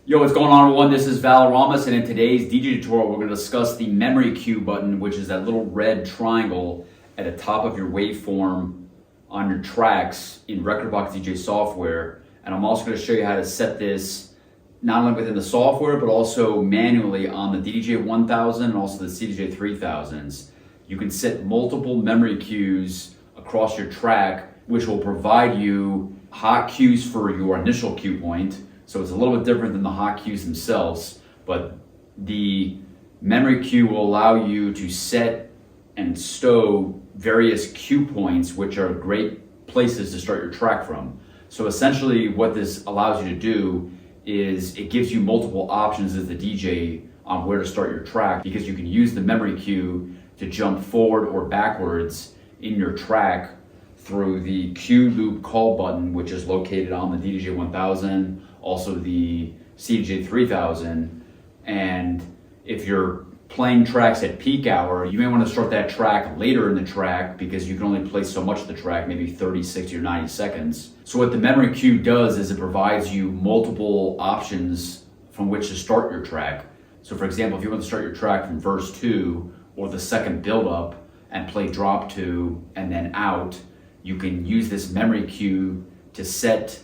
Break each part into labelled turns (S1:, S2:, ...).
S1: Yo, what's going on, everyone? This is Valoramous, and in today's DJ tutorial, we're going to discuss the memory cue button, which is that little red triangle at the top of your waveform on your tracks in Rekordbox DJ software. And I'm also going to show you how to set this not only within the software, but also manually on the DDJ-1000 and also the CDJ-3000s. You can set multiple memory cues across your track, which will provide you hot cues for your initial cue point. So it's a little bit different than the hot cues themselves, but the memory cue will allow you to set and stow various cue points, which are great places to start your track from. So essentially what this allows you to do is it gives you multiple options as the DJ on where to start your track, because you can use the memory cue to jump forward or backwards in your track through the cue loop call button, which is located on the DDJ-1000, also the CDJ-3000. And if you're playing tracks at peak hour, you may want to start that track later in the track because you can only play so much of the track, maybe 30, 60, or 90 seconds. So what the memory cue does is it provides you multiple options from which to start your track. So for example, if you want to start your track from verse 2 or the second build-up and play drop 2 and then out, you can use this memory cue to set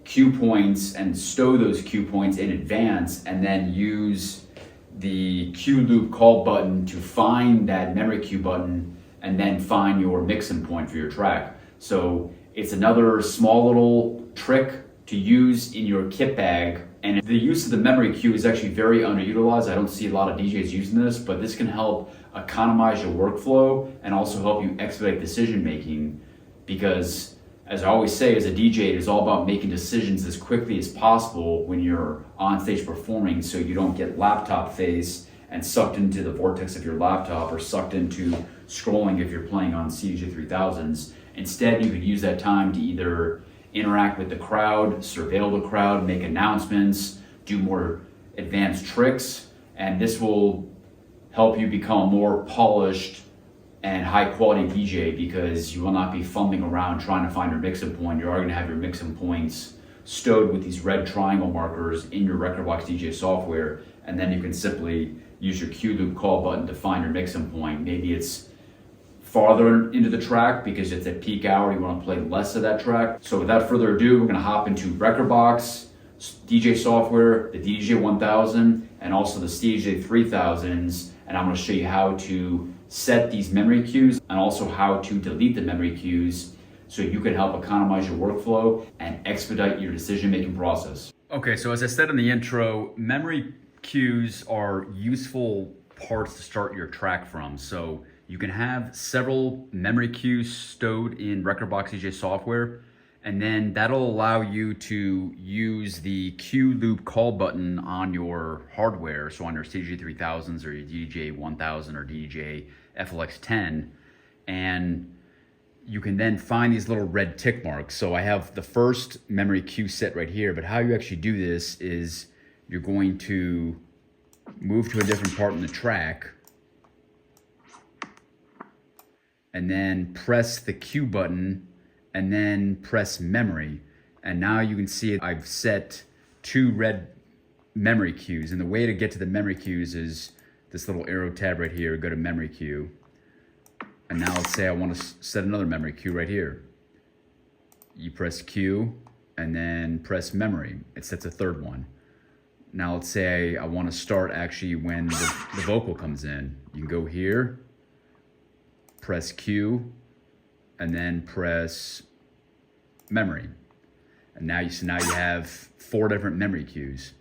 S1: cue points and stow those cue points in advance, and then use the cue loop call button to find that memory cue button and then find your mixing point for your track. So it's another small little trick to use in your kit bag. And the use of the memory cue is actually very underutilized. I don't see a lot of DJs using this, but this can help economize your workflow and also help you expedite decision making, because as I always say, as a DJ, it is all about making decisions as quickly as possible when you're on stage performing, so you don't get laptop face and sucked into the vortex of your laptop or sucked into scrolling if you're playing on CDJ-3000s. Instead, you could use that time to either interact with the crowd, surveil the crowd, make announcements, do more advanced tricks, and this will help you become a more polished and high quality DJ, because you will not be fumbling around trying to find your mixing point. You're already going to have your mixing points stowed with these red triangle markers in your Rekordbox DJ software, and then you can simply use your cue loop call button to find your mixing point. Maybe it's farther into the track because it's at peak hour, you want to play less of that track. So without further ado, we're going to hop into Rekordbox DJ software, the DDJ-1000, and also the CDJ-3000s, and I'm going to show you how to set these memory cues and also how to delete the memory cues so you can help economize your workflow and expedite your decision-making process. Okay, so as I said in the intro, memory cues are useful parts to start your track from. So you can have several memory cues stowed in Rekordbox DJ software, and then that'll allow you to use the cue loop call button on your hardware, so on your CDJ-3000s or your DDJ-1000 or DDJ-1000, and you can then find these little red tick marks. So I have the first memory cue set right here, but how you actually do this is you're going to move to a different part in the track and then press the cue button and then press memory. And now you can see it. I've set 2 red memory cues, and the way to get to the memory cues is this little arrow tab right here. Go to memory cue, and now let's say I want to set another memory cue right here. You press cue and then press memory. It sets a third one. Now let's say I want to start actually when the vocal comes in. You can go here, press cue, and then press memory. And now you have 4 different memory cues.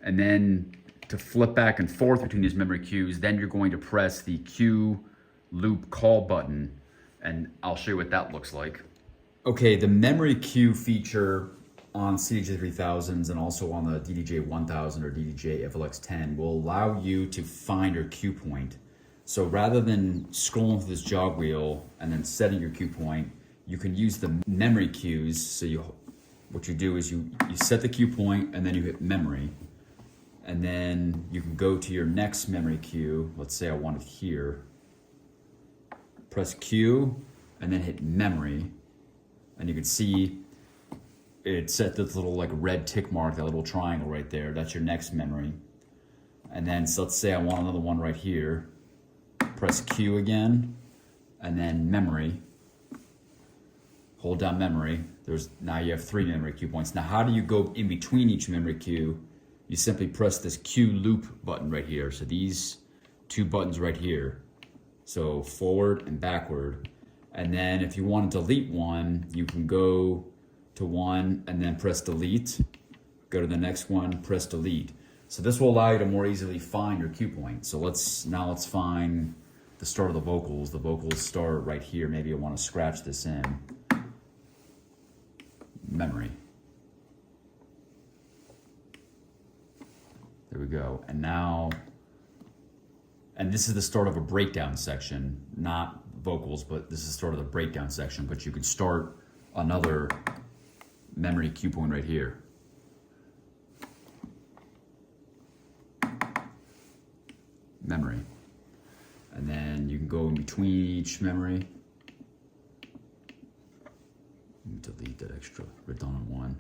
S1: And then to flip back and forth between these memory cues, then you're going to press the cue loop call button, and I'll show you what that looks like. Okay, the memory cue feature on CDJ-3000s and also on the DDJ-1000 or DDJ-1000 will allow you to find your cue point. So rather than scrolling through this jog wheel and then setting your cue point, you can use the memory cues. So what you do is you set the cue point and then you hit memory. And then you can go to your next memory cue. Let's say I want it here. Press cue and then hit memory. And you can see it's set this little like red tick mark, that little triangle right there. That's your next memory. And then, so let's say I want another one right here. Press Q again, and then memory. Hold down memory. Now you have 3 memory cue points. Now how do you go in between each memory cue? You simply press this Q loop button right here. So these 2 buttons right here. So forward and backward. And then if you want to delete one, you can go to one and then press delete. Go to the next one, press delete. So this will allow you to more easily find your cue point. So let's find the start of the vocals. The vocals start right here. Maybe I want to scratch this in. Memory. There we go. And now, and this is the start of a breakdown section, not vocals, but this is the start of the breakdown section. But you can start another memory cue point right here. Memory. And then you can go in between each memory. Delete that extra redundant one.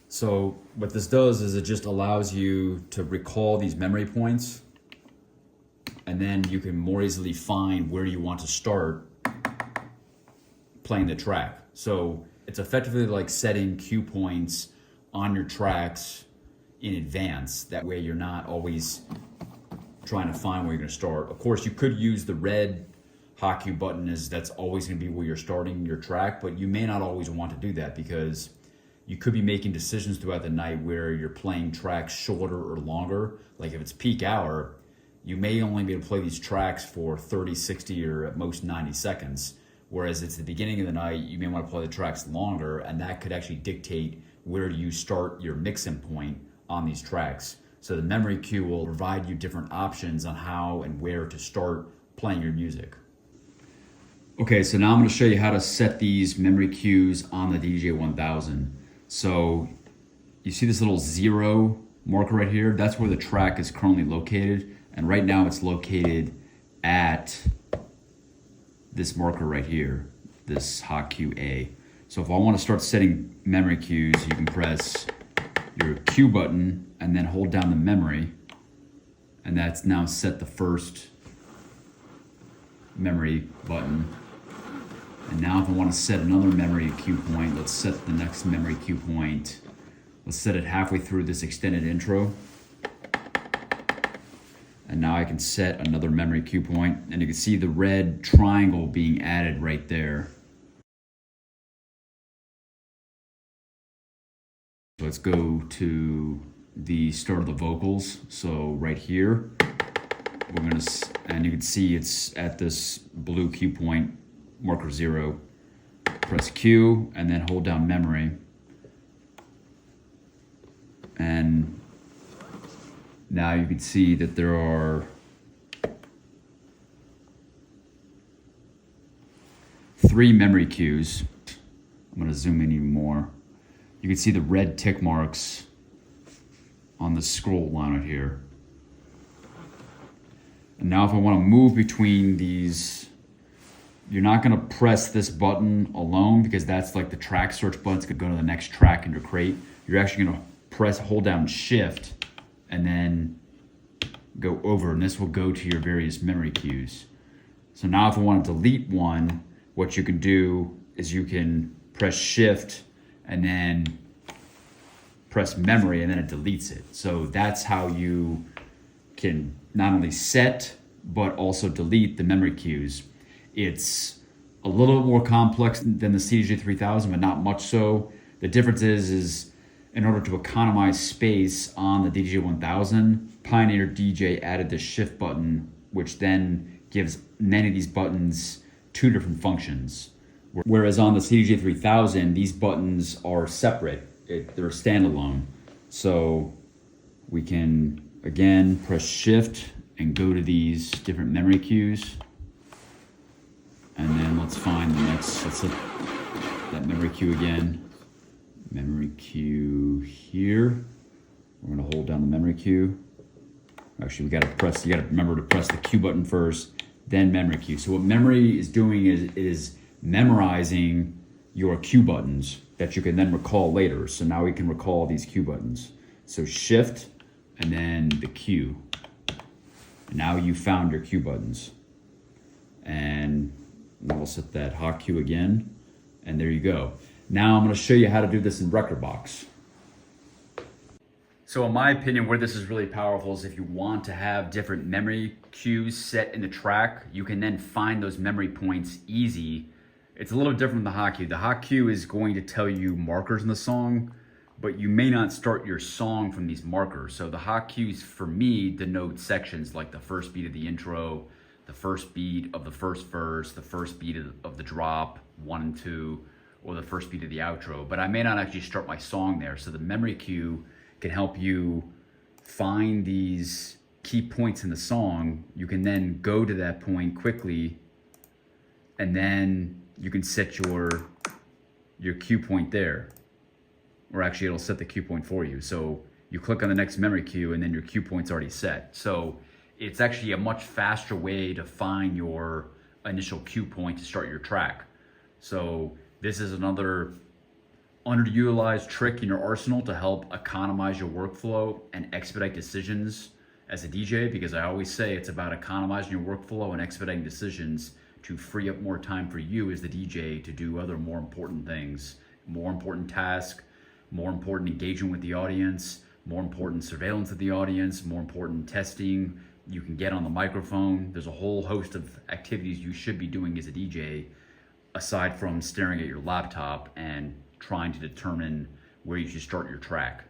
S1: So what this does is it just allows you to recall these memory points, and then you can more easily find where you want to start playing the track. So it's effectively like setting cue points on your tracks in advance. That way you're not always trying to find where you're gonna start. Of course, you could use the red hot cue button, that's always gonna be where you're starting your track, but you may not always want to do that because you could be making decisions throughout the night where you're playing tracks shorter or longer. Like if it's peak hour, you may only be able to play these tracks for 30, 60, or at most 90 seconds. Whereas it's the beginning of the night, you may want to play the tracks longer, and that could actually dictate where you start your mixing point on these tracks. So the memory cue will provide you different options on how and where to start playing your music. Okay, so now I'm going to show you how to set these memory cues on the DDJ-1000. So you see this little 0 marker right here? That's where the track is currently located. And right now it's located at this marker right here, this hot cue A. So if I want to start setting memory cues, you can press your Q button and then hold down the memory. And that's now set the first memory button. And now if I want to set another memory cue point, let's set the next memory cue point. Let's set it halfway through this extended intro. And now I can set another memory cue point, and you can see the red triangle being added right there. So let's go to the start of the vocals. So right here, we're gonna, and you can see it's at this blue cue point, marker 0. Press Q and then hold down memory. And now you can see that there are 3 memory cues. I'm going to zoom in even more. You can see the red tick marks on the scroll line right here. And now if I want to move between these, you're not going to press this button alone because that's like the track search button. It's going to go to the next track in your crate. You're actually going to hold down Shift and then go over, and this will go to your various memory cues. So now if I want to delete one, what you can do is you can press Shift and then press memory, and then it deletes it. So that's how you can not only set but also delete the memory cues. It's a little bit more complex than the CDJ-3000, but not much so. The difference is in order to economize space on the DDJ-1000, Pioneer DJ added the Shift button, which then gives many of these buttons 2 different functions. Whereas on the CDJ-3000, these buttons are separate. They're standalone. So we can, again, press Shift and go to these different memory cues. And then let's find the next, let's hit that memory cue again. Memory cue here. We're gonna hold down the memory cue. Actually, you gotta remember to press the cue button first, then memory cue. So what memory is doing is it is memorizing your cue buttons that you can then recall later. So now we can recall these cue buttons. So shift and then the cue. And now you found your cue buttons. And we'll set that hot cue again. And there you go. Now I'm gonna show you how to do this in Rekordbox. So in my opinion, where this is really powerful is if you want to have different memory cues set in the track, you can then find those memory points easy. It's a little different than the hot cue. The hot cue is going to tell you markers in the song, but you may not start your song from these markers. So the hot cues for me denote sections like the first beat of the intro, the first beat of the first verse, the first beat of the drop, 1 and 2, or the first beat of the outro. But I may not actually start my song there. So the memory cue can help you find these key points in the song. You can then go to that point quickly, and then you can set your cue point there. Or actually it'll set the cue point for you. So you click on the next memory cue and then your cue point's already set. So it's actually a much faster way to find your initial cue point to start your track. So this is another underutilized trick in your arsenal to help economize your workflow and expedite decisions as a DJ, because I always say it's about economizing your workflow and expediting decisions to free up more time for you as the DJ to do other more important things, more important tasks, more important engagement with the audience, more important surveillance of the audience, more important testing you can get on the microphone. There's a whole host of activities you should be doing as a DJ aside from staring at your laptop and trying to determine where you should start your track.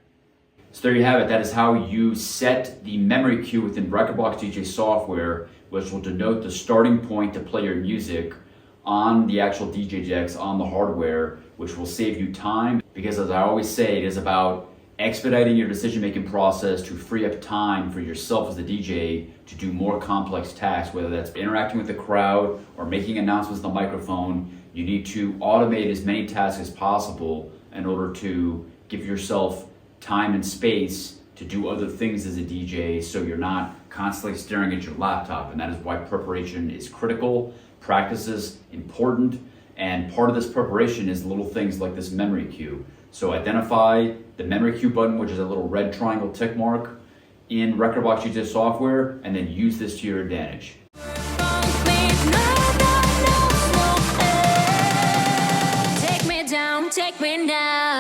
S1: So there you have it. That is how you set the memory cue within Rekordbox DJ software, which will denote the starting point to play your music on the actual DJ decks, on the hardware, which will save you time. Because as I always say, it is about expediting your decision-making process to free up time for yourself as the DJ to do more complex tasks, whether that's interacting with the crowd or making announcements on the microphone. You need to automate as many tasks as possible in order to give yourself time and space to do other things as a DJ, so you're not constantly staring at your laptop. And that is why preparation is critical, practice is important, and part of this preparation is little things like this memory cue. So identify the memory cue button, which is a little red triangle tick mark in Rekordbox DJ software, and then use this to your advantage.
S2: Take me down.